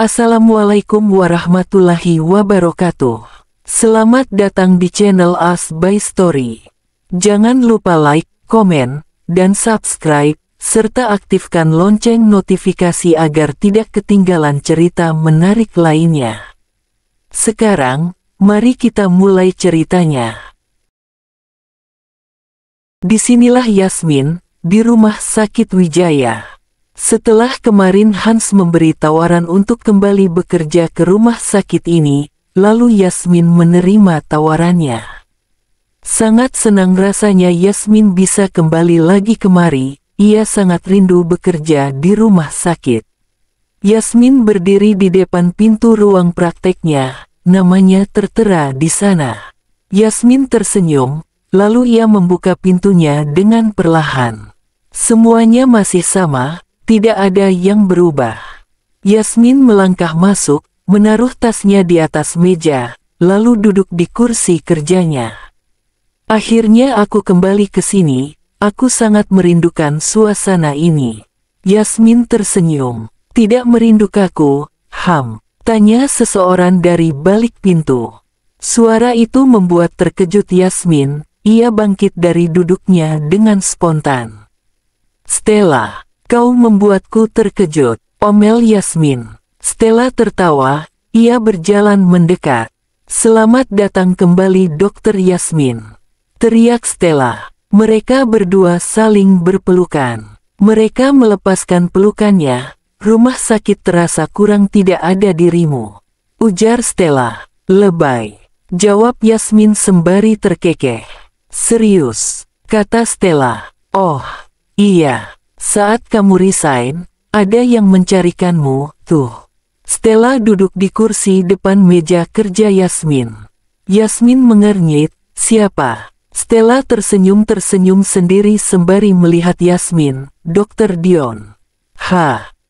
Assalamualaikum warahmatullahi wabarakatuh. Selamat datang di channel As by Story. Jangan lupa like, komen, dan subscribe, serta aktifkan lonceng notifikasi agar tidak ketinggalan cerita menarik lainnya. Sekarang, mari kita mulai ceritanya. Disinilah Yasmin, di rumah sakit Wijaya. Setelah kemarin Hans memberi tawaran untuk kembali bekerja ke rumah sakit ini, lalu Yasmin menerima tawarannya. Sangat senang rasanya Yasmin bisa kembali lagi kemari, ia sangat rindu bekerja di rumah sakit. Yasmin berdiri di depan pintu ruang prakteknya, namanya tertera di sana. Yasmin tersenyum, lalu ia membuka pintunya dengan perlahan. Semuanya masih sama. Tidak ada yang berubah. Yasmin melangkah masuk, menaruh tasnya di atas meja, lalu duduk di kursi kerjanya. Akhirnya aku kembali ke sini, aku sangat merindukan suasana ini. Yasmin tersenyum. Tidak merindukanku, Ham? Tanya seseorang dari balik pintu. Suara itu membuat terkejut Yasmin, ia bangkit dari duduknya dengan spontan. Stella. Kau membuatku terkejut, omel Yasmin. Stella tertawa, ia berjalan mendekat. Selamat datang kembali Dokter Yasmin, teriak Stella. Mereka berdua saling berpelukan. Mereka melepaskan pelukannya. Rumah sakit terasa kurang tidak ada dirimu, ujar Stella. Lebay, jawab Yasmin sembari terkekeh. Serius, kata Stella. Oh, iya. Saat kamu resign, ada yang mencarikanmu, tuh. Stella duduk di kursi depan meja kerja Yasmin. Yasmin mengernyit, siapa? Stella tersenyum sendiri sembari melihat Yasmin, Dr. Dion.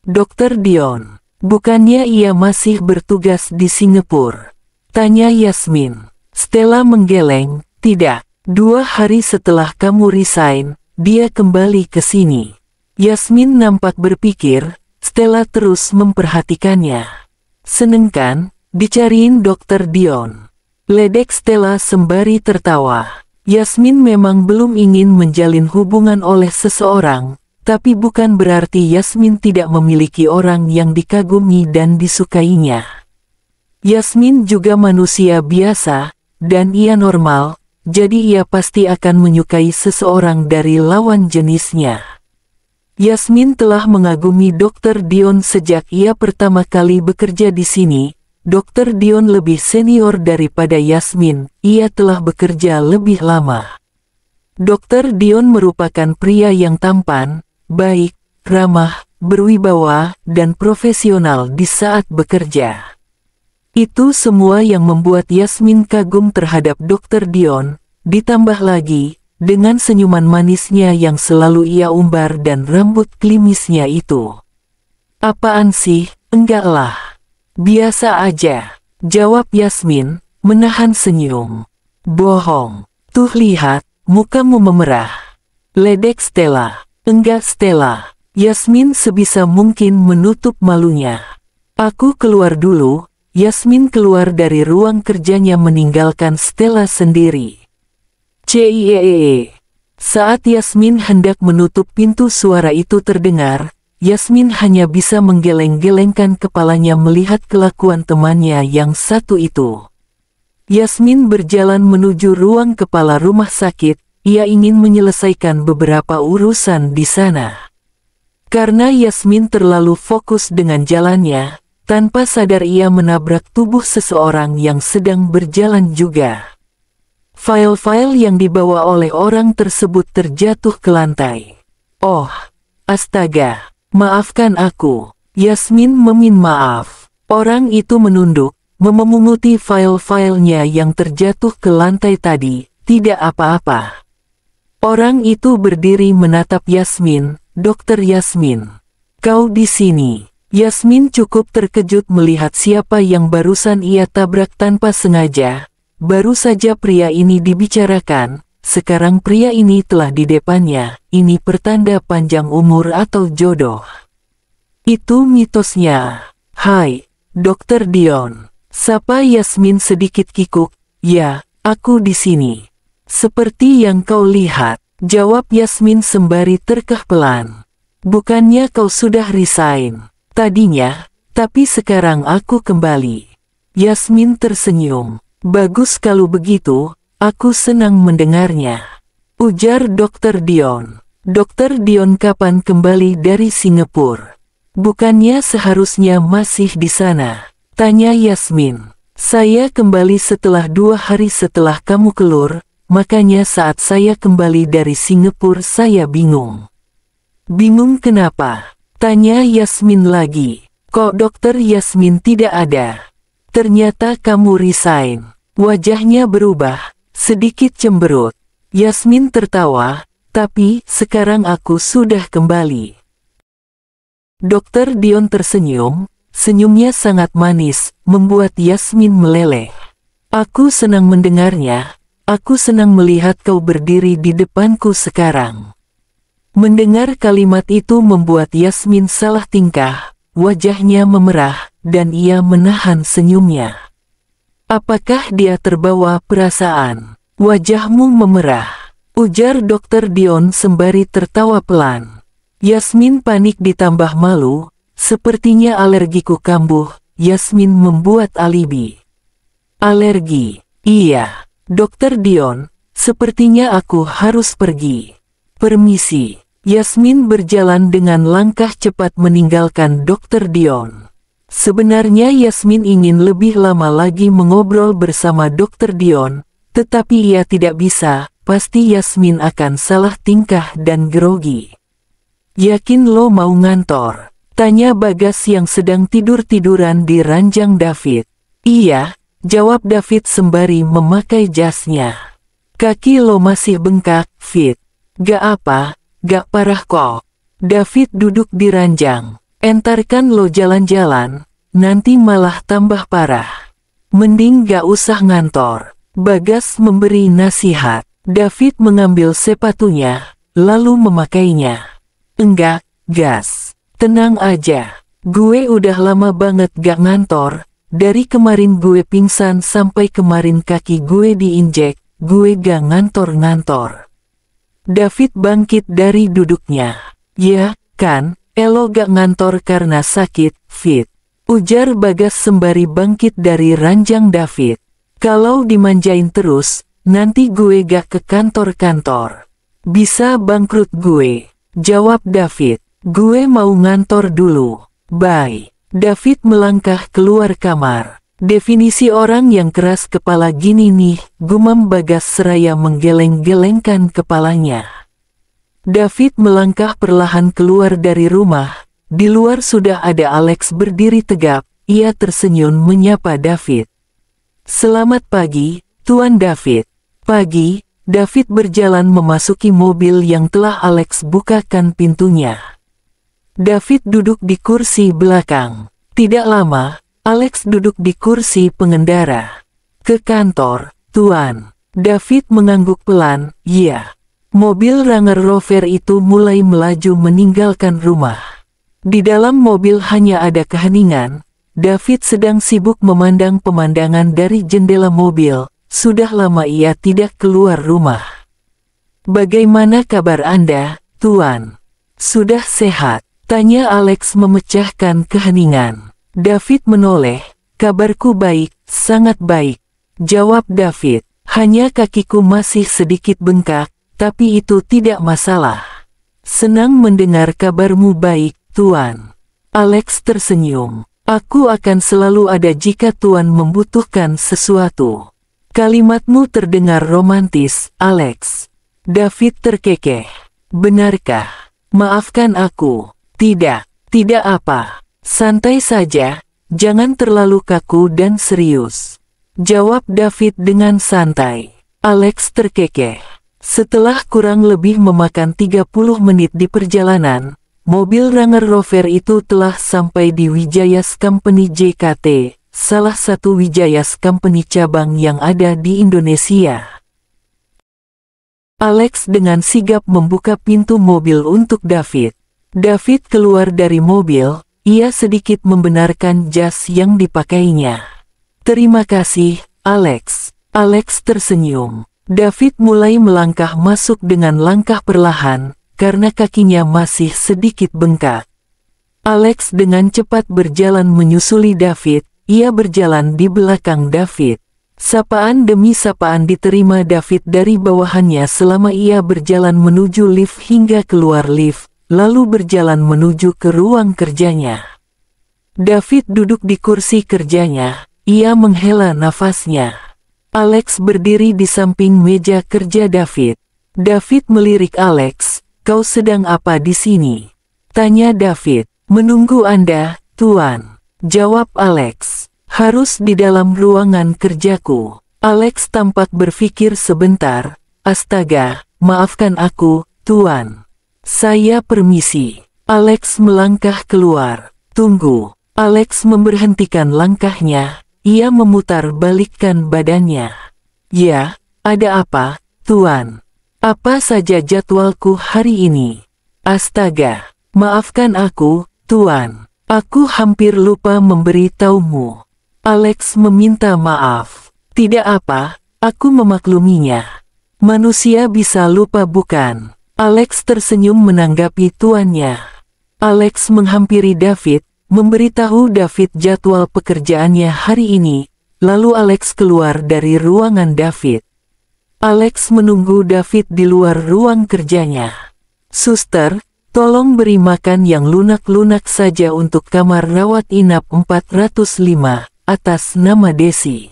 Dr. Dion. Bukannya ia masih bertugas di Singapura? Tanya Yasmin. Stella menggeleng, tidak. 2 hari setelah kamu resign, dia kembali ke sini. Yasmin nampak berpikir, Stella terus memperhatikannya. Seneng kan, dicariin Dr. Dion? Ledek Stella sembari tertawa. Yasmin memang belum ingin menjalin hubungan oleh seseorang, tapi bukan berarti Yasmin tidak memiliki orang yang dikagumi dan disukainya. Yasmin juga manusia biasa, dan ia normal, jadi ia pasti akan menyukai seseorang dari lawan jenisnya. Yasmin telah mengagumi Dr. Dion sejak ia pertama kali bekerja di sini. Dr. Dion lebih senior daripada Yasmin, ia telah bekerja lebih lama. Dr. Dion merupakan pria yang tampan, baik, ramah, berwibawa, dan profesional di saat bekerja. Itu semua yang membuat Yasmin kagum terhadap Dr. Dion, ditambah lagi, dengan senyuman manisnya yang selalu ia umbar dan rambut klimisnya itu. Apaan sih, enggak lah. Biasa aja, jawab Yasmin, menahan senyum. Bohong, tuh lihat, mukamu memerah. Ledek Stella. Enggak Stella. Yasmin sebisa mungkin menutup malunya. Aku keluar dulu. Yasmin keluar dari ruang kerjanya meninggalkan Stella sendiri. Saat Yasmin hendak menutup pintu suara itu terdengar, Yasmin hanya bisa menggeleng-gelengkan kepalanya melihat kelakuan temannya yang satu itu. Yasmin berjalan menuju ruang kepala rumah sakit, ia ingin menyelesaikan beberapa urusan di sana. Karena Yasmin terlalu fokus dengan jalannya, tanpa sadar ia menabrak tubuh seseorang yang sedang berjalan juga. File-file yang dibawa oleh orang tersebut terjatuh ke lantai. Oh, astaga, maafkan aku. Yasmin meminta maaf. Orang itu menunduk, memunguti file-filenya yang terjatuh ke lantai tadi. Tidak apa-apa. Orang itu berdiri menatap Yasmin. Dokter Yasmin, kau di sini. Yasmin cukup terkejut melihat siapa yang barusan ia tabrak tanpa sengaja. Baru saja pria ini dibicarakan, sekarang pria ini telah di depannya, ini pertanda panjang umur atau jodoh. Itu mitosnya. Hai, Dokter Dion. Sapa Yasmin sedikit kikuk. Ya, aku di sini. Seperti yang kau lihat, jawab Yasmin sembari terkeh pelan. Bukannya kau sudah resign tadinya, tapi sekarang aku kembali. Yasmin tersenyum. Bagus kalau begitu, aku senang mendengarnya. Ujar Dokter Dion. Dokter Dion kapan kembali dari Singapura? Bukannya seharusnya masih di sana? Tanya Yasmin. Saya kembali setelah 2 hari setelah kamu keluar, makanya saat saya kembali dari Singapura saya bingung. Bingung kenapa? Tanya Yasmin lagi. Kok Dokter Yasmin tidak ada? Ternyata kamu resign. Wajahnya berubah, sedikit cemberut. Yasmin tertawa, tapi sekarang aku sudah kembali. Dokter Dion tersenyum, senyumnya sangat manis, membuat Yasmin meleleh. Aku senang mendengarnya, aku senang melihat kau berdiri di depanku sekarang. Mendengar kalimat itu membuat Yasmin salah tingkah, wajahnya memerah, dan ia menahan senyumnya. Apakah dia terbawa perasaan? Wajahmu memerah, ujar Dokter Dion sembari tertawa pelan. Yasmin panik ditambah malu, sepertinya alergiku kambuh. Yasmin membuat alibi. Alergi? Iya, Dokter Dion, sepertinya aku harus pergi. Permisi. Yasmin berjalan dengan langkah cepat meninggalkan Dokter Dion. Sebenarnya Yasmin ingin lebih lama lagi mengobrol bersama Dokter Dion, tetapi ia tidak bisa, pasti Yasmin akan salah tingkah dan grogi. Yakin lo mau ngantor? Tanya Bagas yang sedang tidur-tiduran di ranjang David. Iya, jawab David sembari memakai jasnya. Kaki lo masih bengkak, Fit. Gak apa, gak parah kok. David duduk di ranjang. Entarkan lo jalan-jalan, nanti malah tambah parah. Mending gak usah ngantor. Bagas memberi nasihat. David mengambil sepatunya, lalu memakainya. Enggak, Gas. Tenang aja. Gue udah lama banget gak ngantor. Dari kemarin gue pingsan sampai kemarin kaki gue diinjek. Gue gak ngantor-ngantor. David bangkit dari duduknya. Ya, kan, elo gak ngantor karena sakit, Fit. Ujar Bagas sembari bangkit dari ranjang David. Kalau dimanjain terus, nanti gue gak ke kantor-kantor. Bisa bangkrut gue. Jawab David. Gue mau ngantor dulu. Bye. David melangkah keluar kamar. Definisi orang yang keras kepala gini nih, gumam Bagas seraya menggeleng-gelengkan kepalanya. David melangkah perlahan keluar dari rumah. Di luar sudah ada Alex berdiri tegap. Ia tersenyum menyapa David. Selamat pagi, Tuan David. Pagi. David berjalan memasuki mobil yang telah Alex bukakan pintunya. David duduk di kursi belakang. Tidak lama, Alex duduk di kursi pengendara. Ke kantor, Tuan. David mengangguk pelan, iya. Mobil Range Rover itu mulai melaju meninggalkan rumah. Di dalam mobil hanya ada keheningan. David sedang sibuk memandang pemandangan dari jendela mobil. Sudah lama ia tidak keluar rumah. Bagaimana kabar Anda, Tuan? Sudah sehat? Tanya Alex memecahkan keheningan. David menoleh. Kabarku baik, sangat baik. Jawab David. Hanya kakiku masih sedikit bengkak, tapi itu tidak masalah. Senang mendengar kabarmu baik, Tuan. Alex tersenyum. Aku akan selalu ada jika Tuan membutuhkan sesuatu. Kalimatmu terdengar romantis, Alex. David terkekeh. Benarkah? Maafkan aku. Tidak, tidak apa. Santai saja, jangan terlalu kaku dan serius. Jawab David dengan santai. Alex terkekeh. Setelah kurang lebih memakan 30 menit di perjalanan, mobil Range Rover itu telah sampai di Wijayas Company JKT. Salah satu Wijayas Company cabang yang ada di Indonesia. Alex dengan sigap membuka pintu mobil untuk David. David keluar dari mobil, ia sedikit membenarkan jas yang dipakainya. "Terima kasih, Alex." Alex tersenyum. David mulai melangkah masuk dengan langkah perlahan, karena kakinya masih sedikit bengkak. Alex dengan cepat berjalan menyusuli David, ia berjalan di belakang David. Sapaan demi sapaan diterima David dari bawahannya selama ia berjalan menuju lift hingga keluar lift, lalu berjalan menuju ke ruang kerjanya. David duduk di kursi kerjanya, ia menghela nafasnya. Alex berdiri di samping meja kerja David. David melirik Alex. "Kau sedang apa di sini?" tanya David. "Menunggu Anda, Tuan," jawab Alex. "Harus di dalam ruangan kerjaku." Alex tampak berpikir sebentar. "Astaga, maafkan aku, Tuan. Saya permisi." Alex melangkah keluar. "Tunggu." Alex memberhentikan langkahnya. Ia memutar balikkan badannya. "Ya, ada apa, Tuan? Apa saja jadwalku hari ini?" "Astaga, maafkan aku, Tuan. Aku hampir lupa memberitahumu." Alex meminta maaf. "Tidak apa, aku memakluminya. Manusia bisa lupa bukan?" Alex tersenyum menanggapi tuannya. Alex menghampiri David, memberitahu David jadwal pekerjaannya hari ini, lalu Alex keluar dari ruangan David. Alex menunggu David di luar ruang kerjanya. "Suster, tolong beri makan yang lunak-lunak saja untuk kamar rawat inap 405, atas nama Desi.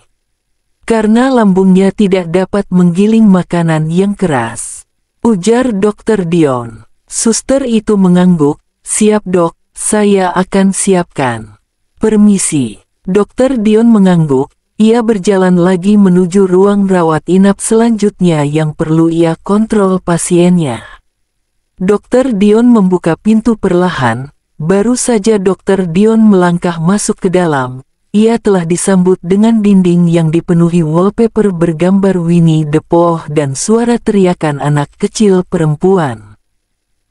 Karena lambungnya tidak dapat menggiling makanan yang keras," ujar Dr. Dion. Suster itu mengangguk. "Siap dok, saya akan siapkan. Permisi." Dr. Dion mengangguk. Ia berjalan lagi menuju ruang rawat inap selanjutnya yang perlu ia kontrol pasiennya. Dr. Dion membuka pintu perlahan. Baru saja Dr. Dion melangkah masuk ke dalam, ia telah disambut dengan dinding yang dipenuhi wallpaper bergambar Winnie the Pooh dan suara teriakan anak kecil perempuan.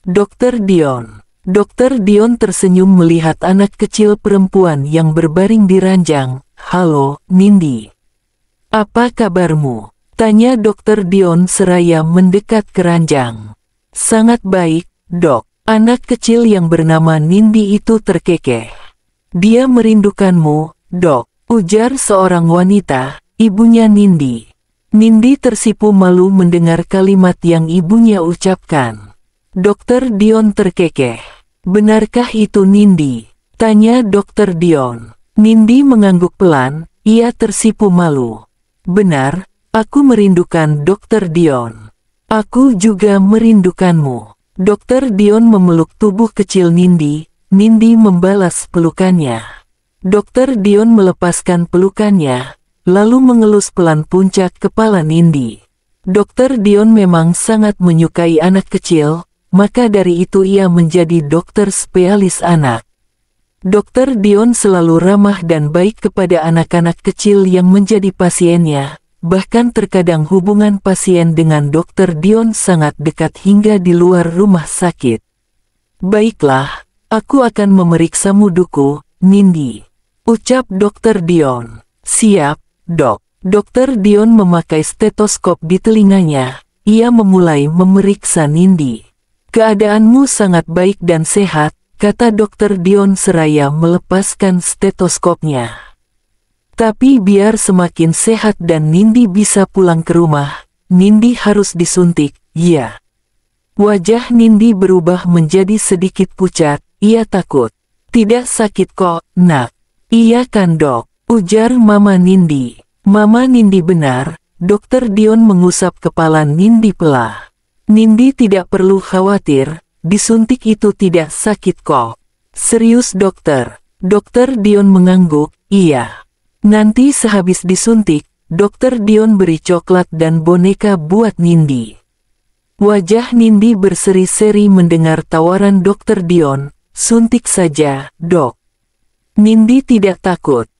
"Dr. Dion." Dr. Dion tersenyum melihat anak kecil perempuan yang berbaring di ranjang. "Halo, Mindy. Apa kabarmu?" tanya Dr. Dion seraya mendekat ke ranjang. "Sangat baik, dok." Anak kecil yang bernama Nindi itu terkekeh. "Dia merindukanmu, dok," ujar seorang wanita, ibunya Nindi. Nindi tersipu malu mendengar kalimat yang ibunya ucapkan. Dr. Dion terkekeh. "Benarkah itu Nindi?" tanya Dr. Dion. Nindi mengangguk pelan, ia tersipu malu. "Benar, aku merindukan Dr. Dion." "Aku juga merindukanmu." Dr. Dion memeluk tubuh kecil Nindi. Nindi membalas pelukannya. Dr. Dion melepaskan pelukannya, lalu mengelus pelan puncak kepala Nindi. Dr. Dion memang sangat menyukai anak kecil, maka dari itu ia menjadi dokter spesialis anak. Dr. Dion selalu ramah dan baik kepada anak-anak kecil yang menjadi pasiennya, bahkan terkadang hubungan pasien dengan Dr. Dion sangat dekat hingga di luar rumah sakit. "Baiklah, aku akan memeriksamu duku, Nindi," ucap Dr. Dion. "Siap, dok." Dr. Dion memakai stetoskop di telinganya, ia memulai memeriksa Nindi. "Keadaanmu sangat baik dan sehat," kata Dr. Dion seraya melepaskan stetoskopnya. "Tapi biar semakin sehat dan Nindi bisa pulang ke rumah, Nindi harus disuntik, ya." Wajah Nindi berubah menjadi sedikit pucat, ia takut. "Tidak sakit kok, nak." "Iya kan dok," ujar Mama Nindi. Mama Nindi benar, Dr. Dion mengusap kepala Nindi pelan. "Nindi tidak perlu khawatir, disuntik itu tidak sakit kok." "Serius dokter?" Dr. Dion mengangguk. "Iya." Nanti sehabis disuntik, Dr. Dion beri coklat dan boneka buat Nindi. Wajah Nindi berseri-seri mendengar tawaran Dr. Dion. "Suntik saja, dok." Nindi tidak takut.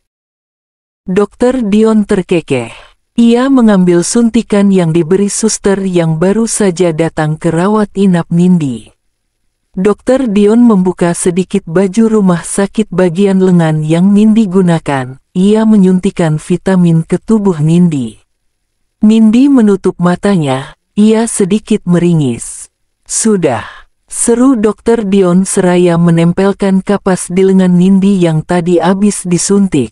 Dr. Dion terkekeh. Ia mengambil suntikan yang diberi suster yang baru saja datang ke rawat inap Nindi. Dokter Dion membuka sedikit baju rumah sakit bagian lengan yang Nindi gunakan. Ia menyuntikkan vitamin ke tubuh Nindi. Nindi menutup matanya, ia sedikit meringis. Sudah, seru Dokter Dion seraya menempelkan kapas di lengan Nindi yang tadi habis disuntik.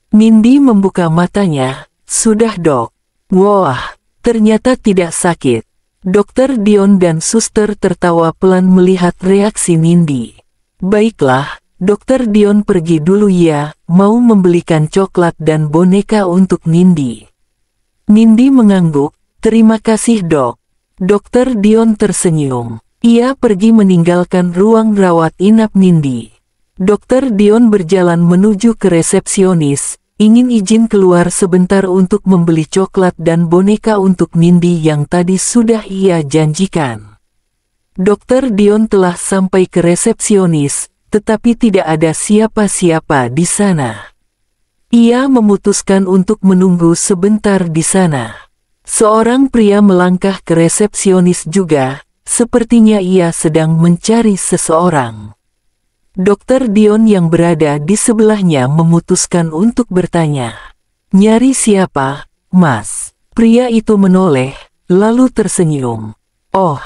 Nindi membuka matanya, sudah dok. Wah, ternyata tidak sakit. Dokter Dion dan suster tertawa pelan melihat reaksi Nindi. Baiklah, Dokter Dion pergi dulu ya, mau membelikan coklat dan boneka untuk Nindi. Nindi mengangguk, terima kasih dok. Dokter Dion tersenyum. Ia pergi meninggalkan ruang rawat inap Nindi. Dokter Dion berjalan menuju ke resepsionis, ingin izin keluar sebentar untuk membeli coklat dan boneka untuk Nindi yang tadi sudah ia janjikan. Dokter Dion telah sampai ke resepsionis, tetapi tidak ada siapa-siapa di sana. Ia memutuskan untuk menunggu sebentar di sana. Seorang pria melangkah ke resepsionis juga, sepertinya ia sedang mencari seseorang. Dokter Dion yang berada di sebelahnya memutuskan untuk bertanya. Nyari siapa, Mas? Pria itu menoleh, lalu tersenyum. Oh,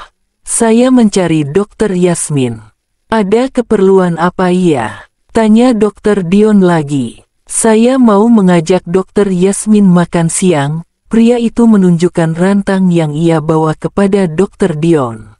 saya mencari Dokter Yasmin. Ada keperluan apa ya? Tanya Dokter Dion lagi. Saya mau mengajak Dokter Yasmin makan siang. Pria itu menunjukkan rantang yang ia bawa kepada Dokter Dion.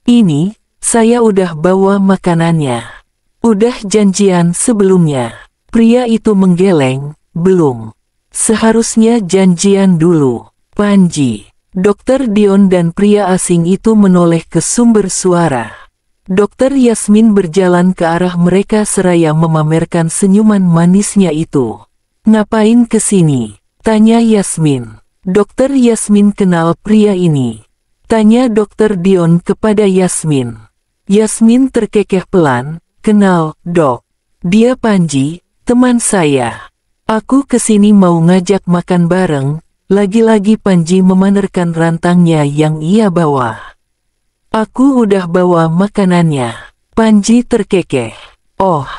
Ini, saya udah bawa makanannya. Udah janjian sebelumnya. Pria itu menggeleng, belum. Seharusnya janjian dulu. Panji. Dokter Dion dan pria asing itu menoleh ke sumber suara. Dokter Yasmin berjalan ke arah mereka seraya memamerkan senyuman manisnya itu. Ngapain kesini? Tanya Yasmin. Dokter Yasmin kenal pria ini. Tanya Dokter Dion kepada Yasmin. Yasmin terkekeh pelan. Kenal, dok. Dia Panji, teman saya. Aku kesini mau ngajak makan bareng. Lagi-lagi Panji memamerkan rantangnya yang ia bawa. Aku udah bawa makanannya. Panji terkekeh. Oh,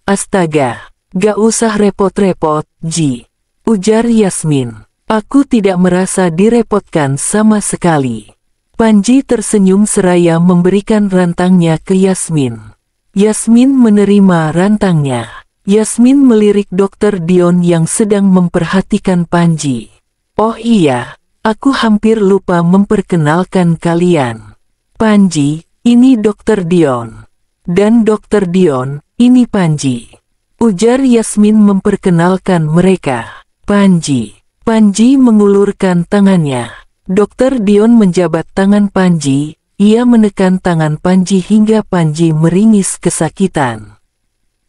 astaga. Gak usah repot-repot, Ji. Ujar Yasmin. Aku tidak merasa direpotkan sama sekali. Panji tersenyum seraya memberikan rantangnya ke Yasmin. Yasmin menerima rantangnya. Yasmin melirik Dokter Dion yang sedang memperhatikan Panji. Oh iya, aku hampir lupa memperkenalkan kalian. Panji, ini Dokter Dion. Dan Dokter Dion, ini Panji. Ujar Yasmin memperkenalkan mereka. Panji. Panji mengulurkan tangannya. Dokter Dion menjabat tangan Panji. Ia menekan tangan Panji hingga Panji meringis kesakitan.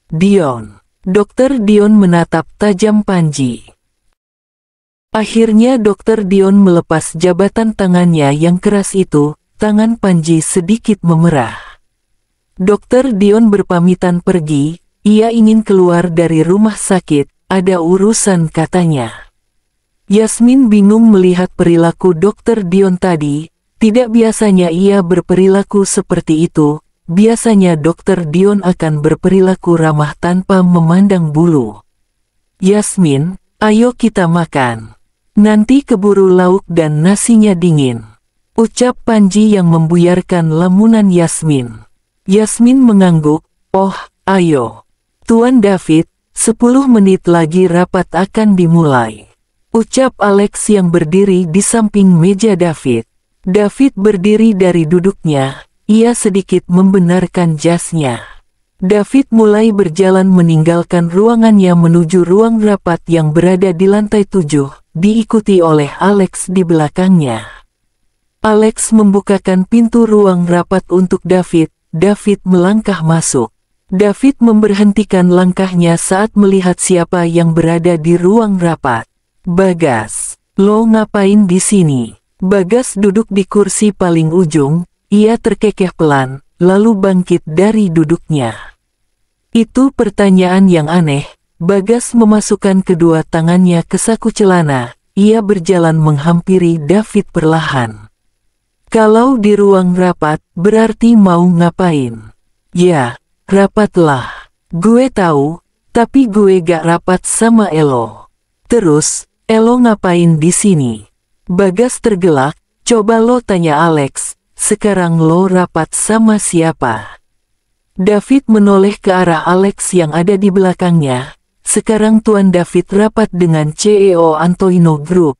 Dion. Dokter Dion menatap tajam Panji. Akhirnya Dokter Dion melepas jabatan tangannya yang keras itu, tangan Panji sedikit memerah. Dokter Dion berpamitan pergi, ia ingin keluar dari rumah sakit, ada urusan katanya. Yasmin bingung melihat perilaku Dokter Dion tadi. Tidak biasanya ia berperilaku seperti itu, biasanya Dokter Dion akan berperilaku ramah tanpa memandang bulu. Yasmin, ayo kita makan. Nanti keburu lauk dan nasinya dingin. Ucap Panji yang membuyarkan lamunan Yasmin. Yasmin mengangguk, oh, ayo. Tuan David, 10 menit lagi rapat akan dimulai. Ucap Alex yang berdiri di samping meja David. David berdiri dari duduknya, ia sedikit membenarkan jasnya. David mulai berjalan meninggalkan ruangannya menuju ruang rapat yang berada di lantai 7, diikuti oleh Alex di belakangnya. Alex membukakan pintu ruang rapat untuk David, David melangkah masuk. David memberhentikan langkahnya saat melihat siapa yang berada di ruang rapat. Bagas, lo ngapain di sini? Bagas duduk di kursi paling ujung, ia terkekeh pelan, lalu bangkit dari duduknya. Itu pertanyaan yang aneh. Bagas memasukkan kedua tangannya ke saku celana, ia berjalan menghampiri David perlahan. Kalau di ruang rapat, berarti mau ngapain? Ya, rapatlah. Gue tahu, tapi gue gak rapat sama Elo. Terus, Elo ngapain di sini? Bagas tergelak, coba lo tanya Alex, sekarang lo rapat sama siapa? David menoleh ke arah Alex yang ada di belakangnya. Sekarang Tuan David rapat dengan CEO Antoino Group.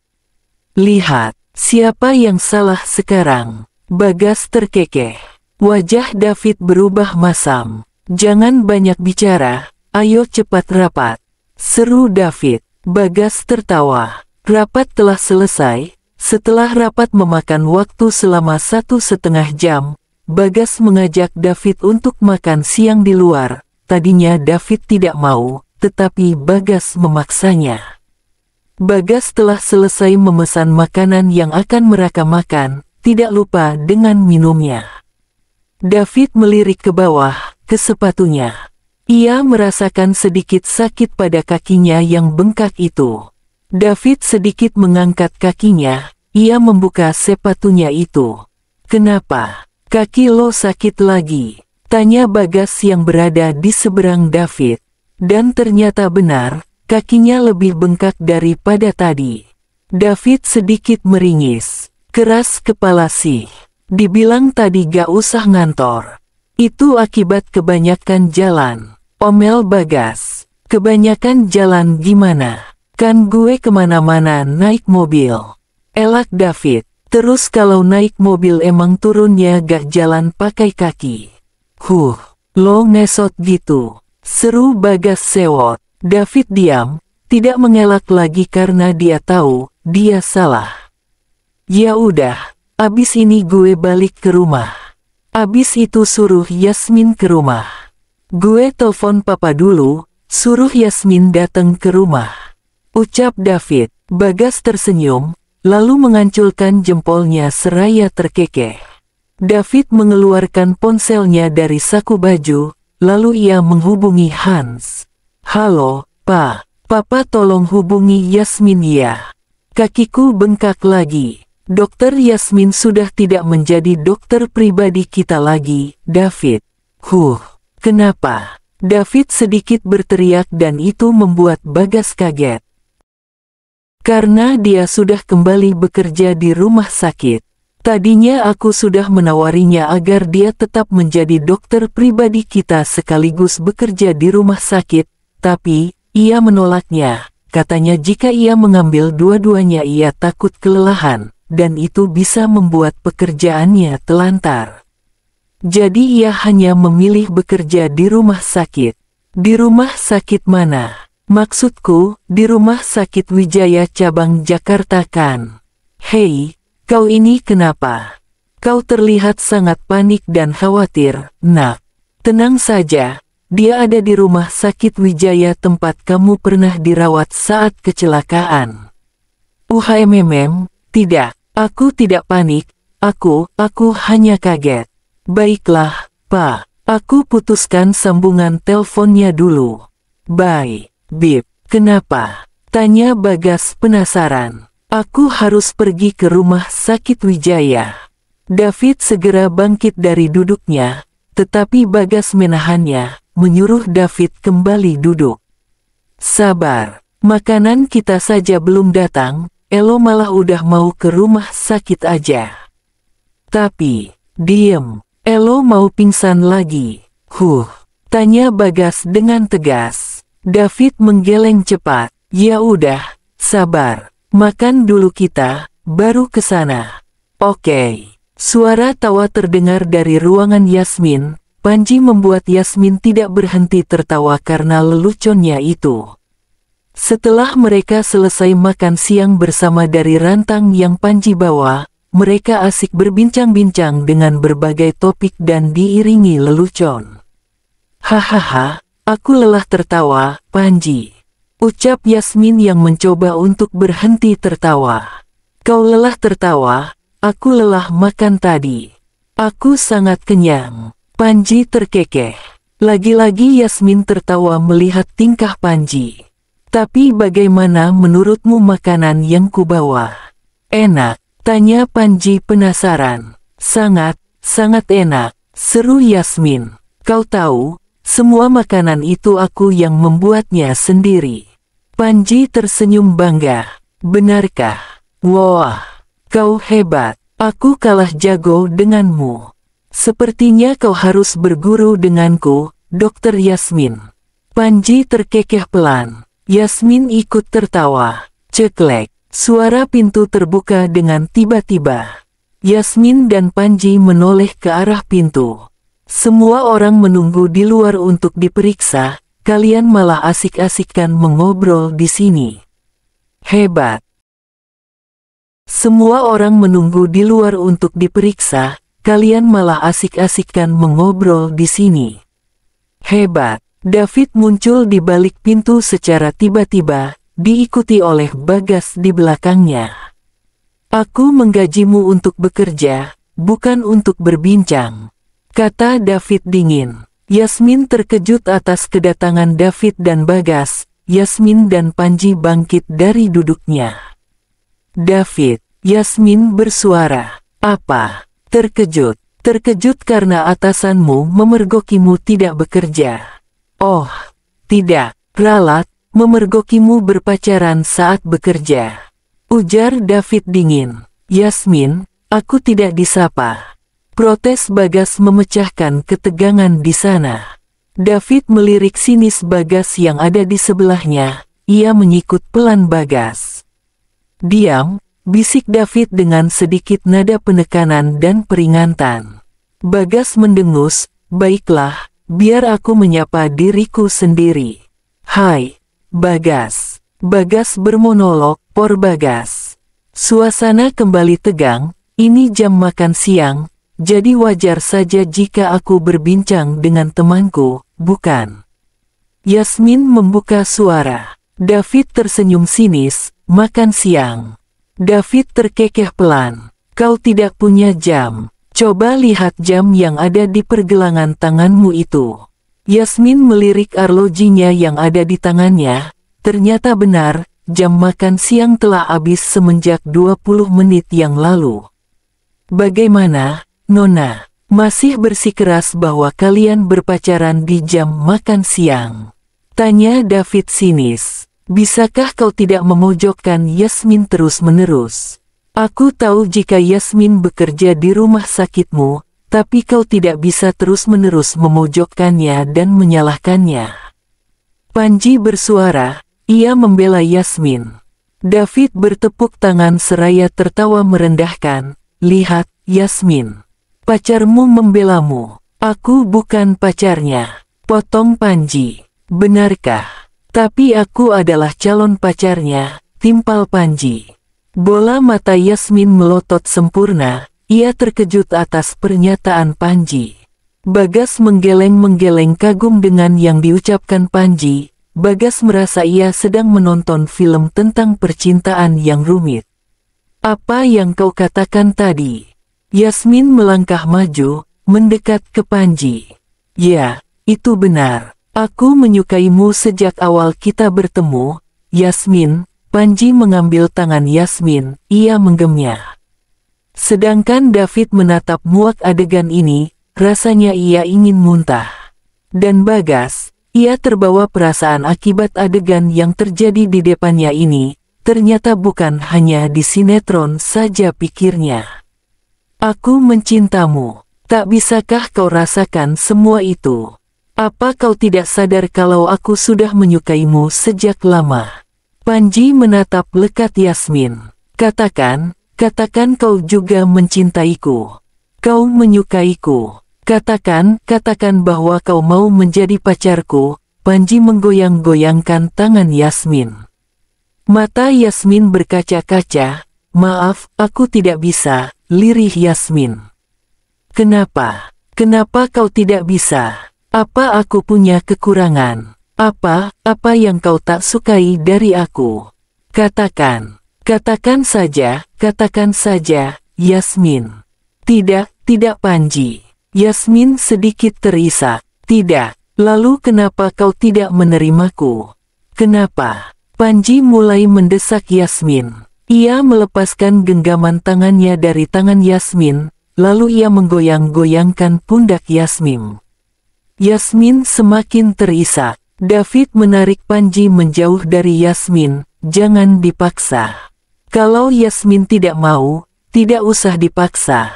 Lihat, siapa yang salah sekarang? Bagas terkekeh. Wajah David berubah masam. Jangan banyak bicara, ayo cepat rapat. Seru David. Bagas tertawa. Rapat telah selesai. Setelah rapat memakan waktu selama 1,5 jam, Bagas mengajak David untuk makan siang di luar. Tadinya David tidak mau, tetapi Bagas memaksanya. Bagas telah selesai memesan makanan yang akan mereka makan, tidak lupa dengan minumnya. David melirik ke bawah, ke sepatunya. Ia merasakan sedikit sakit pada kakinya yang bengkak itu. David sedikit mengangkat kakinya, ia membuka sepatunya itu. Kenapa? Kaki lo sakit lagi? Tanya Bagas yang berada di seberang David. Dan ternyata benar, kakinya lebih bengkak daripada tadi. David sedikit meringis. Keras kepala sih. Dibilang tadi gak usah ngantor. Itu akibat kebanyakan jalan. Omel Bagas. Kebanyakan jalan gimana? Kan gue kemana-mana naik mobil. Elak David. Terus kalau naik mobil emang turunnya gak jalan pakai kaki. Lo ngesot gitu. Seru Bagas sewot. David diam, tidak mengelak lagi karena dia tahu, dia salah. Ya udah, abis ini gue balik ke rumah. Abis itu suruh Yasmin ke rumah. Gue telepon papa dulu, suruh Yasmin datang ke rumah. Ucap David. Bagas tersenyum, lalu menganculkan jempolnya seraya terkekeh. David mengeluarkan ponselnya dari saku baju, lalu ia menghubungi Hans. Halo, Pak. Papa tolong hubungi Yasmin ya. Kakiku bengkak lagi. Dokter Yasmin sudah tidak menjadi dokter pribadi kita lagi, David. Kenapa? David sedikit berteriak dan itu membuat Bagas kaget. Karena dia sudah kembali bekerja di rumah sakit. Tadinya aku sudah menawarinya agar dia tetap menjadi dokter pribadi kita sekaligus bekerja di rumah sakit, tapi ia menolaknya. Katanya jika ia mengambil dua-duanya ia takut kelelahan, dan itu bisa membuat pekerjaannya telantar. Jadi ia hanya memilih bekerja di rumah sakit. Di rumah sakit mana? Maksudku, di rumah sakit Wijaya cabang Jakarta kan? Hei, kau ini kenapa? Kau terlihat sangat panik dan khawatir, nak. Tenang saja, dia ada di rumah sakit Wijaya tempat kamu pernah dirawat saat kecelakaan. Tidak, aku tidak panik, aku hanya kaget. Baiklah, Pak, aku putuskan sambungan teleponnya dulu. Bye, Bib, kenapa? Tanya Bagas penasaran. Aku harus pergi ke rumah sakit Wijaya. David segera bangkit dari duduknya, tetapi Bagas menahannya, menyuruh David kembali duduk. Sabar, makanan kita saja belum datang, Elo malah udah mau ke rumah sakit aja. Tapi, diem, Elo mau pingsan lagi. Tanya Bagas dengan tegas. David menggeleng cepat. Ya udah, sabar. Makan dulu kita, baru ke sana. Oke. Suara tawa terdengar dari ruangan Yasmin. Panji membuat Yasmin tidak berhenti tertawa karena leluconnya itu. Setelah mereka selesai makan siang bersama dari rantang yang Panji bawa, mereka asik berbincang-bincang dengan berbagai topik dan diiringi lelucon. Hahaha, aku lelah tertawa, Panji. Ucap Yasmin yang mencoba untuk berhenti tertawa. Kau lelah tertawa, aku lelah makan tadi. Aku sangat kenyang. Panji terkekeh. Lagi-lagi Yasmin tertawa melihat tingkah Panji. Tapi bagaimana menurutmu makanan yang kubawa? Enak, tanya Panji penasaran. Sangat enak, seru Yasmin. Kau tahu, semua makanan itu aku yang membuatnya sendiri. Panji tersenyum bangga. Benarkah? Wah, kau hebat. Aku kalah jago denganmu. Sepertinya kau harus berguru denganku, Dokter Yasmin. Panji terkekeh pelan. Yasmin ikut tertawa. Ceklek. Suara pintu terbuka dengan tiba-tiba. Yasmin dan Panji menoleh ke arah pintu. Semua orang menunggu di luar untuk diperiksa, kalian malah asik-asikkan mengobrol di sini. Hebat. Semua orang menunggu di luar untuk diperiksa, kalian malah asik-asikkan mengobrol di sini. Hebat. David muncul di balik pintu secara tiba-tiba, diikuti oleh Bagas di belakangnya. Aku menggajimu untuk bekerja, bukan untuk berbincang, kata David dingin. Yasmin terkejut atas kedatangan David dan Bagas. Yasmin dan Panji bangkit dari duduknya. David, Yasmin bersuara. Apa? Terkejut. Terkejut karena atasanmu memergokimu tidak bekerja. Oh, tidak, ralat, memergokimu berpacaran saat bekerja, ujar David dingin. Yasmin, aku tidak disapa. Protes Bagas memecahkan ketegangan di sana. David melirik sinis Bagas yang ada di sebelahnya. Ia menyikut pelan Bagas. Diam, bisik David dengan sedikit nada penekanan dan peringatan. Bagas mendengus, baiklah, biar aku menyapa diriku sendiri. Hai, Bagas. Bagas bermonolog, Por Bagas. Suasana kembali tegang, ini jam makan siang, jadi wajar saja jika aku berbincang dengan temanku, bukan? Yasmin membuka suara. David tersenyum sinis, makan siang. David terkekeh pelan. Kau tidak punya jam. Coba lihat jam yang ada di pergelangan tanganmu itu. Yasmin melirik arlojinya yang ada di tangannya. Ternyata benar, jam makan siang telah habis semenjak 20 menit yang lalu. Bagaimana, Nona? Masih bersikeras bahwa kalian berpacaran di jam makan siang? Tanya David sinis. Bisakah kau tidak memojokkan Yasmin terus-menerus? Aku tahu jika Yasmin bekerja di rumah sakitmu, tapi kau tidak bisa terus-menerus memojokkannya dan menyalahkannya. Panji bersuara, ia membela Yasmin. David bertepuk tangan seraya tertawa merendahkan. Lihat, Yasmin. Pacarmu membelamu. Aku bukan pacarnya. Potong Panji. Benarkah? Tapi aku adalah calon pacarnya, timpal Panji. Bola mata Yasmin melotot sempurna, ia terkejut atas pernyataan Panji. Bagas menggeleng-menggeleng kagum dengan yang diucapkan Panji. Bagas merasa ia sedang menonton film tentang percintaan yang rumit. Apa yang kau katakan tadi? Yasmin melangkah maju, mendekat ke Panji. Ya, itu benar. Aku menyukaimu sejak awal kita bertemu, Yasmin. Panji mengambil tangan Yasmin, ia menggemnya. Sedangkan David menatap muak adegan ini, rasanya ia ingin muntah. Dan Bagas, ia terbawa perasaan akibat adegan yang terjadi di depannya ini, ternyata bukan hanya di sinetron saja pikirnya. Aku mencintamu, tak bisakah kau rasakan semua itu? Apa kau tidak sadar kalau aku sudah menyukaimu sejak lama? Panji menatap lekat Yasmin. Katakan kau juga mencintaiku. Kau menyukaiku. Katakan bahwa kau mau menjadi pacarku. Panji menggoyang-goyangkan tangan Yasmin. Mata Yasmin berkaca-kaca. Maaf, aku tidak bisa, lirih Yasmin. Kenapa? Kenapa kau tidak bisa? Apa aku punya kekurangan? Apa yang kau tak sukai dari aku? Katakan saja, Yasmin. Tidak Panji. Yasmin sedikit terisak. Tidak, lalu kenapa kau tidak menerimaku? Kenapa? Panji mulai mendesak Yasmin. Ia melepaskan genggaman tangannya dari tangan Yasmin, lalu ia menggoyang-goyangkan pundak Yasmin. Yasmin semakin terisak. David menarik Panji menjauh dari Yasmin, jangan dipaksa. Kalau Yasmin tidak mau, tidak usah dipaksa.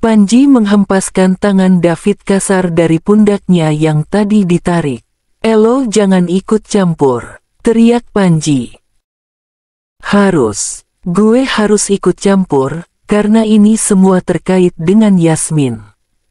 Panji menghempaskan tangan David kasar dari pundaknya yang tadi ditarik. Elo jangan ikut campur, teriak Panji. Gue harus ikut campur, karena ini semua terkait dengan Yasmin,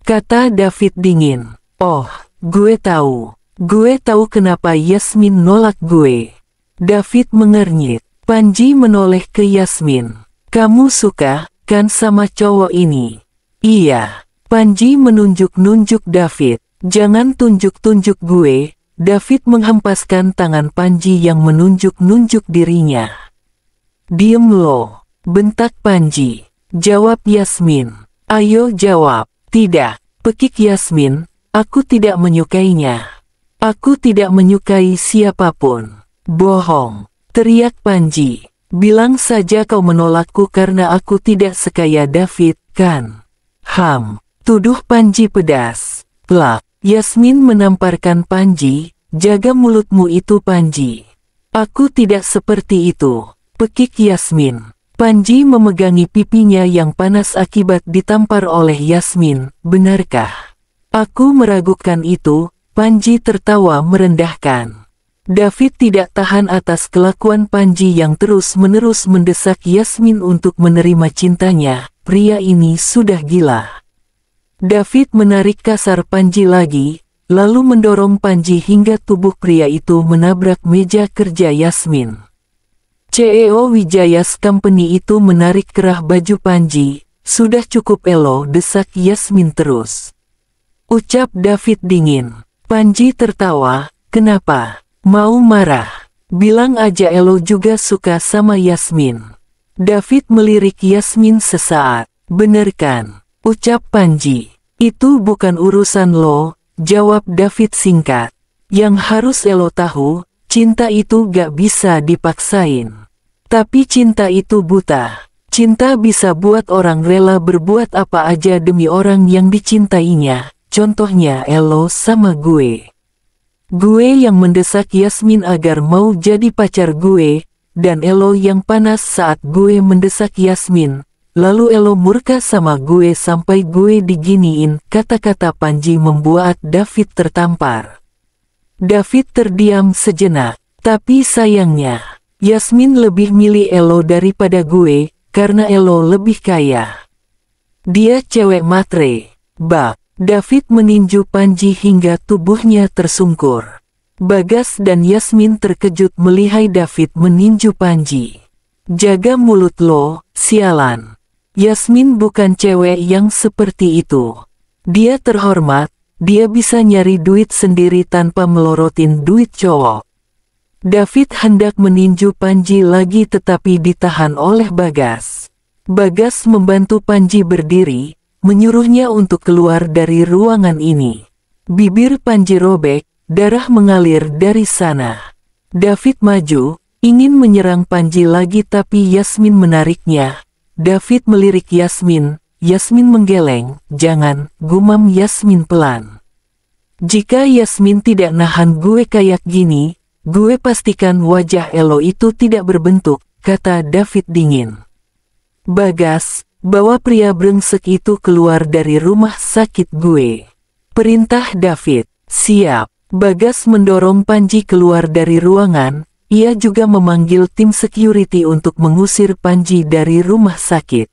kata David dingin. Oh, gue tahu kenapa Yasmin nolak gue. David mengernyit. Panji menoleh ke Yasmin. Kamu suka, kan sama cowok ini? Iya. Panji menunjuk-nunjuk David. Jangan tunjuk-tunjuk gue. David menghempaskan tangan Panji yang menunjuk-nunjuk dirinya. Diem lo, bentak Panji. Jawab Yasmin. Ayo jawab. Tidak, pekik Yasmin. Aku tidak menyukainya. Aku tidak menyukai siapapun. Bohong, teriak Panji. Bilang saja kau menolakku karena aku tidak sekaya David, kan? Tuduh Panji pedas. Plak, Yasmin menamparkan Panji. Jaga mulutmu itu Panji. Aku tidak seperti itu, pekik Yasmin. Panji memegangi pipinya yang panas akibat ditampar oleh Yasmin. Benarkah? Aku meragukan itu. Panji tertawa merendahkan. David tidak tahan atas kelakuan Panji yang terus-menerus mendesak Yasmin untuk menerima cintanya. Pria ini sudah gila. David menarik kasar Panji lagi, lalu mendorong Panji hingga tubuh pria itu menabrak meja kerja Yasmin. CEO Wijaya's Company itu menarik kerah baju Panji. Sudah cukup Elo, desak Yasmin terus. Ucap David dingin. Panji tertawa. Kenapa? Mau marah? Bilang aja Elo juga suka sama Yasmin. David melirik Yasmin sesaat. Bener kan? Ucap Panji. Itu bukan urusan lo, jawab David singkat. Yang harus Elo tahu, cinta itu gak bisa dipaksain. Tapi cinta itu buta. Cinta bisa buat orang rela berbuat apa aja demi orang yang dicintainya. Contohnya Elo sama gue. Gue yang mendesak Yasmin agar mau jadi pacar gue, dan Elo yang panas saat gue mendesak Yasmin. Lalu Elo murka sama gue sampai gue diginiin. Kata-kata Panji membuat David tertampar. David terdiam sejenak. Tapi sayangnya, Yasmin lebih milih Elo daripada gue, karena Elo lebih kaya. Dia cewek matre. Bak. David meninju Panji hingga tubuhnya tersungkur. Bagas dan Yasmin terkejut melihat David meninju Panji. Jaga mulut lo, sialan. Yasmin bukan cewek yang seperti itu. Dia terhormat, dia bisa nyari duit sendiri tanpa melorotin duit cowok. David hendak meninju Panji lagi tetapi ditahan oleh Bagas. Bagas membantu Panji berdiri, menyuruhnya untuk keluar dari ruangan ini. Bibir Panji robek, darah mengalir dari sana. David maju, ingin menyerang Panji lagi tapi Yasmin menariknya. David melirik Yasmin, Yasmin menggeleng, jangan, gumam Yasmin pelan. Jika Yasmin tidak nahan gue kayak gini, gue pastikan wajah Elo itu tidak berbentuk, kata David dingin. Bagas, bawa pria brengsek itu keluar dari rumah sakit gue. Perintah David. Siap. Bagas mendorong Panji keluar dari ruangan. Ia juga memanggil tim security untuk mengusir Panji dari rumah sakit.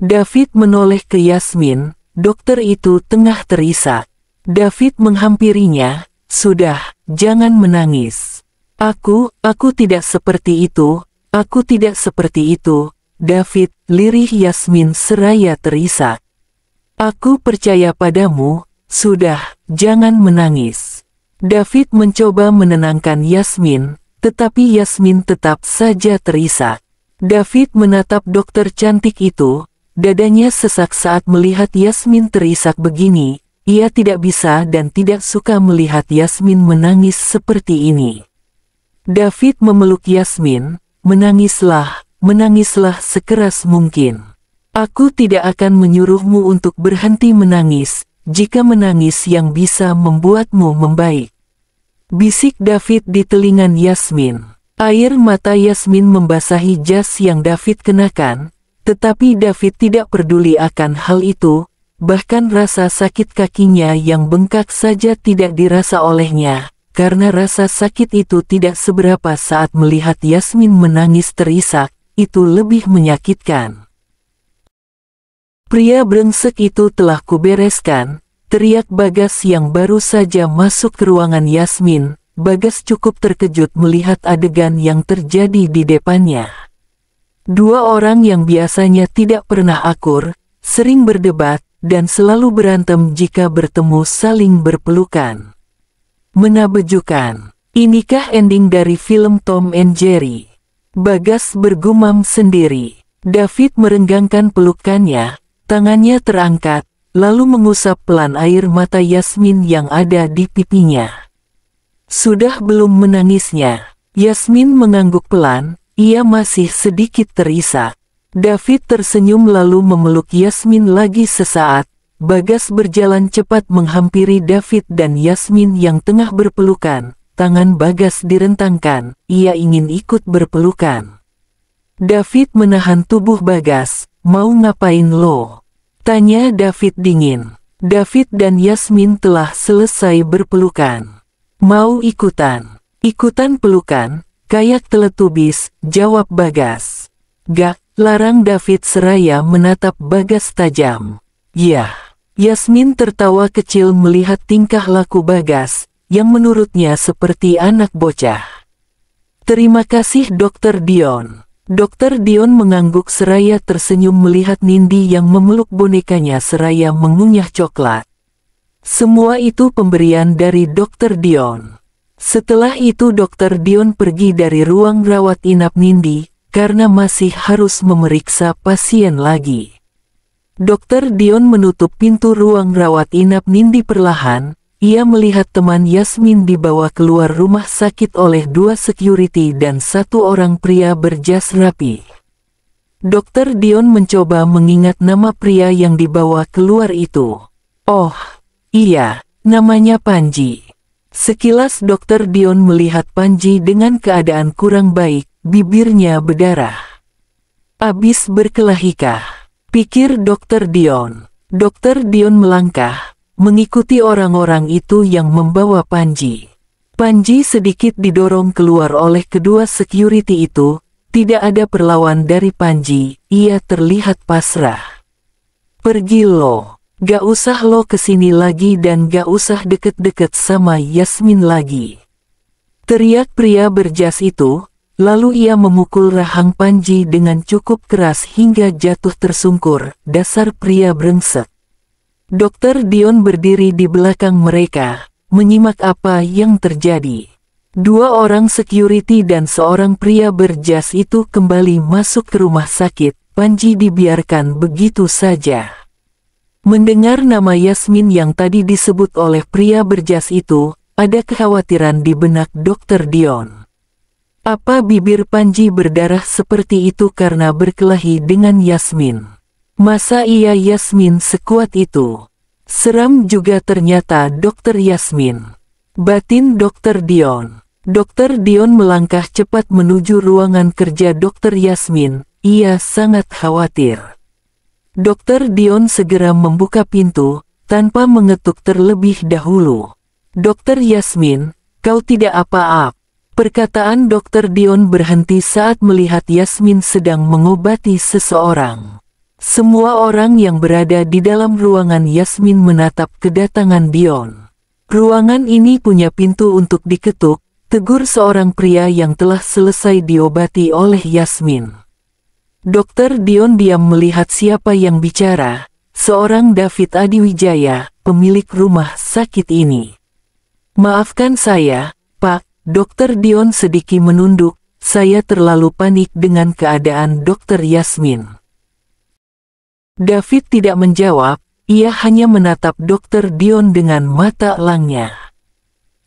David menoleh ke Yasmin. Dokter itu tengah terisak. David menghampirinya. Sudah, jangan menangis. Aku tidak seperti itu. Aku tidak seperti itu. David, lirih Yasmin seraya terisak. Aku percaya padamu, sudah, jangan menangis. David mencoba menenangkan Yasmin, tetapi Yasmin tetap saja terisak. David menatap dokter cantik itu, dadanya sesak saat melihat Yasmin terisak begini. Ia tidak bisa dan tidak suka melihat Yasmin menangis seperti ini. David memeluk Yasmin, menangislah sekeras mungkin. Aku tidak akan menyuruhmu untuk berhenti menangis, jika menangis yang bisa membuatmu membaik. Bisik David di telinga Yasmin. Air mata Yasmin membasahi jas yang David kenakan, tetapi David tidak peduli akan hal itu, bahkan rasa sakit kakinya yang bengkak saja tidak dirasa olehnya, karena rasa sakit itu tidak seberapa saat melihat Yasmin menangis terisak, itu lebih menyakitkan. Pria brengsek itu telah kubereskan, teriak Bagas yang baru saja masuk ke ruangan Yasmin. Bagas cukup terkejut melihat adegan yang terjadi di depannya. Dua orang yang biasanya tidak pernah akur, sering berdebat, dan selalu berantem jika bertemu saling berpelukan. Menakjubkan. Inikah ending dari film Tom and Jerry? Bagas bergumam sendiri. David merenggangkan pelukannya. Tangannya terangkat, lalu mengusap pelan air mata Yasmin yang ada di pipinya. Sudah belum menangisnya? Yasmin mengangguk pelan, ia masih sedikit terisak. David tersenyum lalu memeluk Yasmin lagi sesaat. Bagas berjalan cepat menghampiri David dan Yasmin yang tengah berpelukan. Tangan Bagas direntangkan, ia ingin ikut berpelukan. David menahan tubuh Bagas. Mau ngapain lo? Tanya David dingin. David dan Yasmin telah selesai berpelukan. Mau ikutan? Ikutan pelukan? Kayak Teletubbies, jawab Bagas. Gak, larang David seraya menatap Bagas tajam. Yah. Yasmin tertawa kecil melihat tingkah laku Bagas, yang menurutnya seperti anak bocah. Terima kasih Dr. Dion. Dr. Dion mengangguk seraya tersenyum melihat Nindi yang memeluk bonekanya seraya mengunyah coklat. Semua itu pemberian dari Dr. Dion. Setelah itu Dr. Dion pergi dari ruang rawat inap Nindi, karena masih harus memeriksa pasien lagi. Dr. Dion menutup pintu ruang rawat inap Nindi perlahan. Ia melihat teman Yasmin dibawa keluar rumah sakit oleh dua security dan satu orang pria berjas rapi. Dr. Dion mencoba mengingat nama pria yang dibawa keluar itu. Oh, iya, namanya Panji. Sekilas Dr. Dion melihat Panji dengan keadaan kurang baik, bibirnya berdarah. Abis berkelahikah? Pikir Dr. Dion. Dr. Dion melangkah, mengikuti orang-orang itu yang membawa Panji. Panji sedikit didorong keluar oleh kedua security itu, tidak ada perlawan dari Panji, ia terlihat pasrah. Pergi lo, gak usah lo kesini lagi dan gak usah deket-deket sama Yasmin lagi. Teriak pria berjas itu, lalu ia memukul rahang Panji dengan cukup keras hingga jatuh tersungkur, dasar pria brengsek. Dr. Dion berdiri di belakang mereka, menyimak apa yang terjadi. Dua orang security dan seorang pria berjas itu kembali masuk ke rumah sakit. Panji dibiarkan begitu saja. Mendengar nama Yasmin yang tadi disebut oleh pria berjas itu, ada kekhawatiran di benak Dr. Dion. Apa bibir Panji berdarah seperti itu karena berkelahi dengan Yasmin? Masa iya Yasmin sekuat itu? Seram juga ternyata Dr. Yasmin. Batin Dr. Dion. Dr. Dion melangkah cepat menuju ruangan kerja Dr. Yasmin. Ia sangat khawatir. Dr. Dion segera membuka pintu, tanpa mengetuk terlebih dahulu. Dr. Yasmin, kau tidak apa-apa. Perkataan Dr. Dion berhenti saat melihat Yasmin sedang mengobati seseorang. Semua orang yang berada di dalam ruangan Yasmin menatap kedatangan Dion. Ruangan ini punya pintu untuk diketuk, tegur seorang pria yang telah selesai diobati oleh Yasmin. Dr. Dion diam melihat siapa yang bicara, seorang David Adiwijaya, pemilik rumah sakit ini. Maafkan saya, Pak. Dr. Dion sedikit menunduk, saya terlalu panik dengan keadaan Dr. Yasmin. David tidak menjawab, ia hanya menatap Dr. Dion dengan mata elangnya.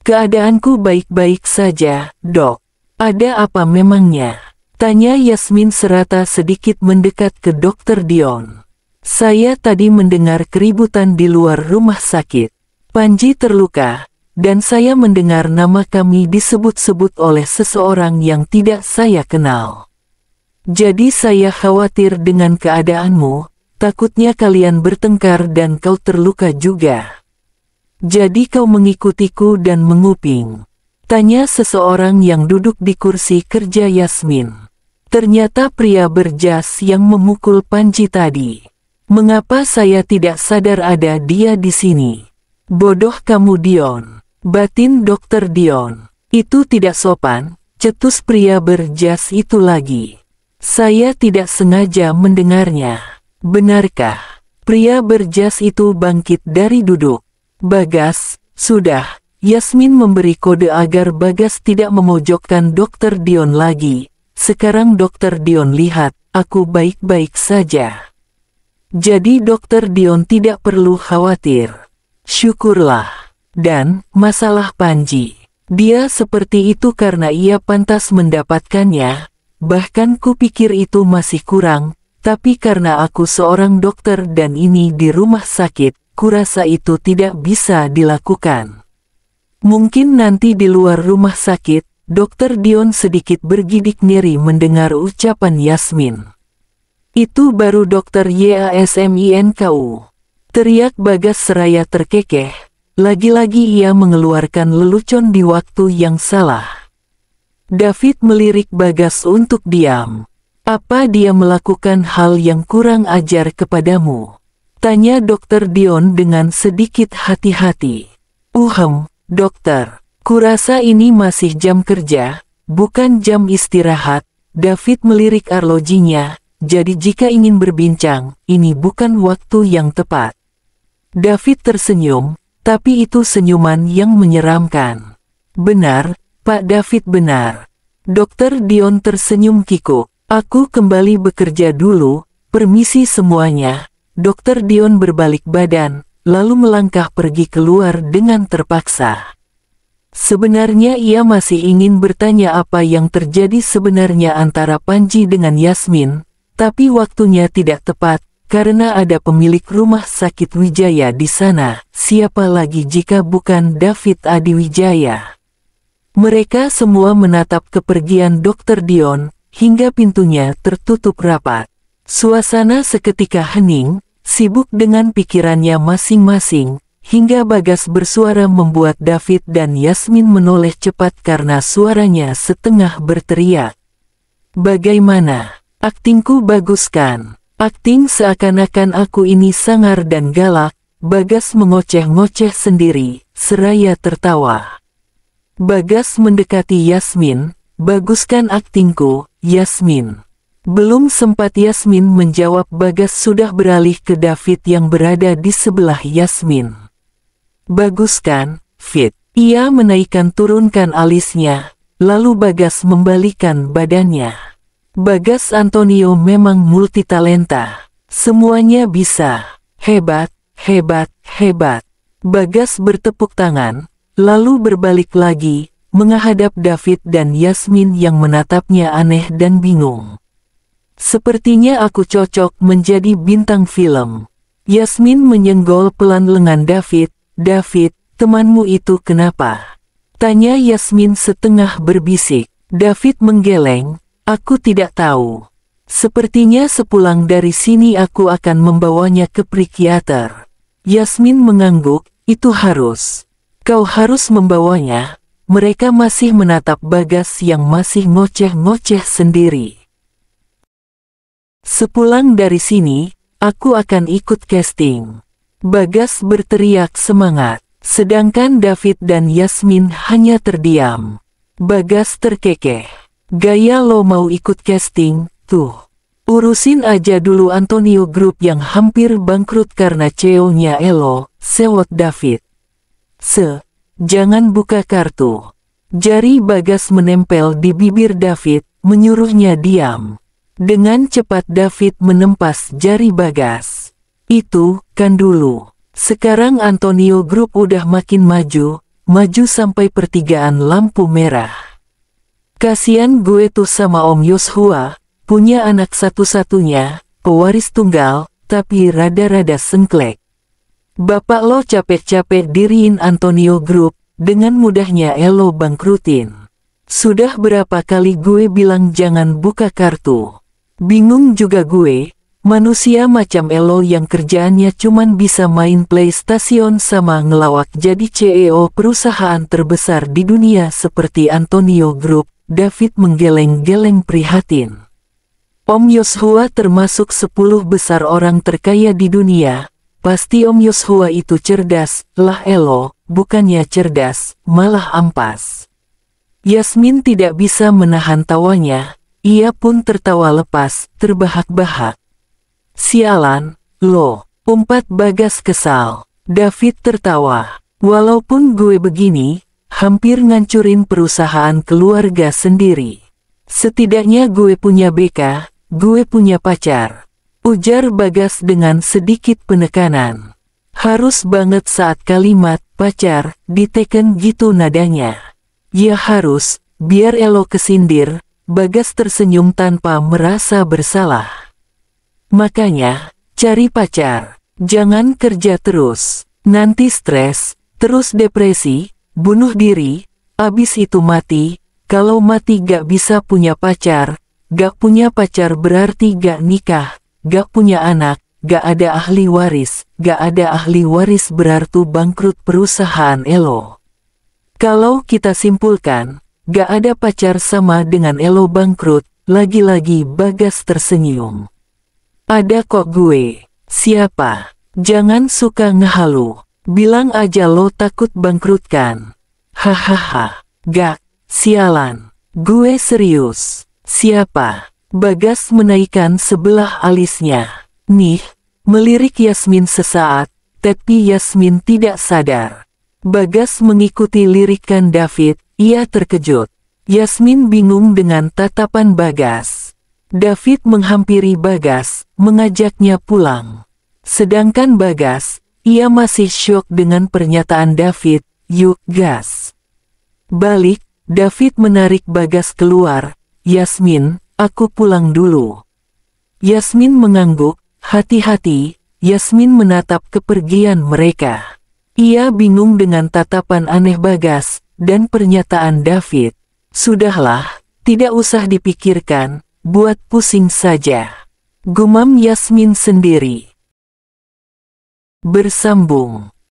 Keadaanku baik-baik saja, dok. Ada apa memangnya? Tanya Yasmin serata sedikit mendekat ke Dokter Dion. Saya tadi mendengar keributan di luar rumah sakit. Panji terluka, dan saya mendengar nama kami disebut-sebut oleh seseorang yang tidak saya kenal. Jadi saya khawatir dengan keadaanmu, takutnya kalian bertengkar dan kau terluka juga. Jadi kau mengikutiku dan menguping? Tanya seseorang yang duduk di kursi kerja Yasmin. Ternyata pria berjas yang memukul Panji tadi. Mengapa saya tidak sadar ada dia di sini? Bodoh kamu Dion, batin Dokter Dion. Itu tidak sopan, cetus pria berjas itu lagi. Saya tidak sengaja mendengarnya. Benarkah? Pria berjas itu bangkit dari duduk. Bagas, sudah. Yasmin memberi kode agar Bagas tidak memojokkan Dokter Dion lagi. Sekarang Dokter Dion lihat, aku baik-baik saja. Jadi Dokter Dion tidak perlu khawatir. Syukurlah. Dan, masalah Panji. Dia seperti itu karena ia pantas mendapatkannya. Bahkan kupikir itu masih kurang, tapi karena aku seorang dokter dan ini di rumah sakit, kurasa itu tidak bisa dilakukan. Mungkin nanti di luar rumah sakit, Dokter Dion sedikit bergidik ngeri mendengar ucapan Yasmin. Itu baru Dokter Yasminku. Teriak Bagas seraya terkekeh. Lagi-lagi ia mengeluarkan lelucon di waktu yang salah. David melirik Bagas untuk diam. Apa dia melakukan hal yang kurang ajar kepadamu? Tanya Dokter Dion dengan sedikit hati-hati. Dokter. Kurasa ini masih jam kerja, bukan jam istirahat. David melirik arlojinya, jadi jika ingin berbincang, ini bukan waktu yang tepat. David tersenyum, tapi itu senyuman yang menyeramkan. Benar, Pak David benar. Dokter Dion tersenyum kikuk. Aku kembali bekerja dulu, permisi semuanya. Dokter Dion berbalik badan, lalu melangkah pergi keluar dengan terpaksa. Sebenarnya ia masih ingin bertanya apa yang terjadi sebenarnya antara Panji dengan Yasmin, tapi waktunya tidak tepat, karena ada pemilik rumah sakit Wijaya di sana, siapa lagi jika bukan David Adi Wijaya. Mereka semua menatap kepergian Dokter Dion, hingga pintunya tertutup rapat. Suasana seketika hening, sibuk dengan pikirannya masing-masing, hingga Bagas bersuara membuat David dan Yasmin menoleh cepat karena suaranya setengah berteriak. Bagaimana? Aktingku bagus kan? Akting seakan-akan aku ini sangar dan galak. Bagas mengoceh-ngoceh sendiri, seraya tertawa. Bagas mendekati Yasmin. Bagus kan aktingku, Yasmin? Belum sempat Yasmin menjawab Bagas sudah beralih ke David yang berada di sebelah Yasmin. Bagus kan, Fit? Ia menaikkan turunkan alisnya, lalu Bagas membalikan badannya. Bagas Antonio memang multitalenta. Semuanya bisa. Hebat, hebat, hebat. Bagas bertepuk tangan, lalu berbalik lagi, menghadap David dan Yasmin yang menatapnya aneh dan bingung. Sepertinya aku cocok menjadi bintang film. Yasmin menyenggol pelan lengan David. David, temanmu itu kenapa? Tanya Yasmin setengah berbisik. David menggeleng, aku tidak tahu. Sepertinya sepulang dari sini aku akan membawanya ke psikiater. Yasmin mengangguk, itu harus. Kau harus membawanya. Mereka masih menatap Bagas yang masih ngoceh-ngoceh sendiri. Sepulang dari sini, aku akan ikut casting. Bagas berteriak semangat, sedangkan David dan Yasmin hanya terdiam. Bagas terkekeh. Gaya lo mau ikut casting, tuh. Urusin aja dulu Antonio Group yang hampir bangkrut karena CEO-nya Elo, sewot David. Jangan buka kartu. Jari Bagas menempel di bibir David, menyuruhnya diam. Dengan cepat David menempas jari Bagas. Itu, kan dulu. Sekarang Antonio Group udah makin maju sampai pertigaan lampu merah. Kasian gue tuh sama Om Yoshua, punya anak satu-satunya, pewaris tunggal, tapi rada-rada sengklek. Bapak lo capek-capek diriin Antonio Group, dengan mudahnya Elo bangkrutin. Sudah berapa kali gue bilang jangan buka kartu. Bingung juga gue, manusia macam Elo yang kerjaannya cuman bisa main PlayStation sama ngelawak jadi CEO perusahaan terbesar di dunia seperti Antonio Group. David menggeleng-geleng prihatin. Om Yoshua termasuk 10 besar orang terkaya di dunia. Pasti Om Yoshua itu cerdas, lah Elo, bukannya cerdas, malah ampas. Yasmin tidak bisa menahan tawanya, ia pun tertawa lepas, terbahak-bahak. Sialan, lo, umpat Bagas kesal. David tertawa. Walaupun gue begini, hampir ngancurin perusahaan keluarga sendiri. Setidaknya gue punya BK, gue punya pacar. Ujar Bagas dengan sedikit penekanan. Harus banget saat kalimat pacar diteken gitu nadanya. Ya harus, biar Elo kesindir. Bagas tersenyum tanpa merasa bersalah. Makanya, cari pacar. Jangan kerja terus. Nanti stres, terus depresi, bunuh diri, abis itu mati. Kalau mati gak bisa punya pacar, gak punya pacar berarti gak nikah, gak punya anak, gak ada ahli waris, gak ada ahli waris berarti bangkrut perusahaan Elo. Kalau kita simpulkan, gak ada pacar sama dengan Elo bangkrut, lagi-lagi Bagas tersenyum. Ada kok gue. Siapa? Jangan suka ngehalu. Bilang aja lo takut bangkrut kan. Hahaha. Gak. Sialan. Gue serius. Siapa? Bagas menaikkan sebelah alisnya. Nih. Melirik Yasmin sesaat. Tapi Yasmin tidak sadar. Bagas mengikuti lirikan David. Ia terkejut. Yasmin bingung dengan tatapan Bagas. David menghampiri Bagas, mengajaknya pulang. Sedangkan Bagas, ia masih syok dengan pernyataan David, yuk gas. Balik, David menarik Bagas keluar, Yasmin, aku pulang dulu. Yasmin mengangguk, hati-hati, Yasmin menatap kepergian mereka. Ia bingung dengan tatapan aneh Bagas, dan pernyataan David. Sudahlah, tidak usah dipikirkan, buat pusing saja. Gumam Yasmin sendiri. Bersambung.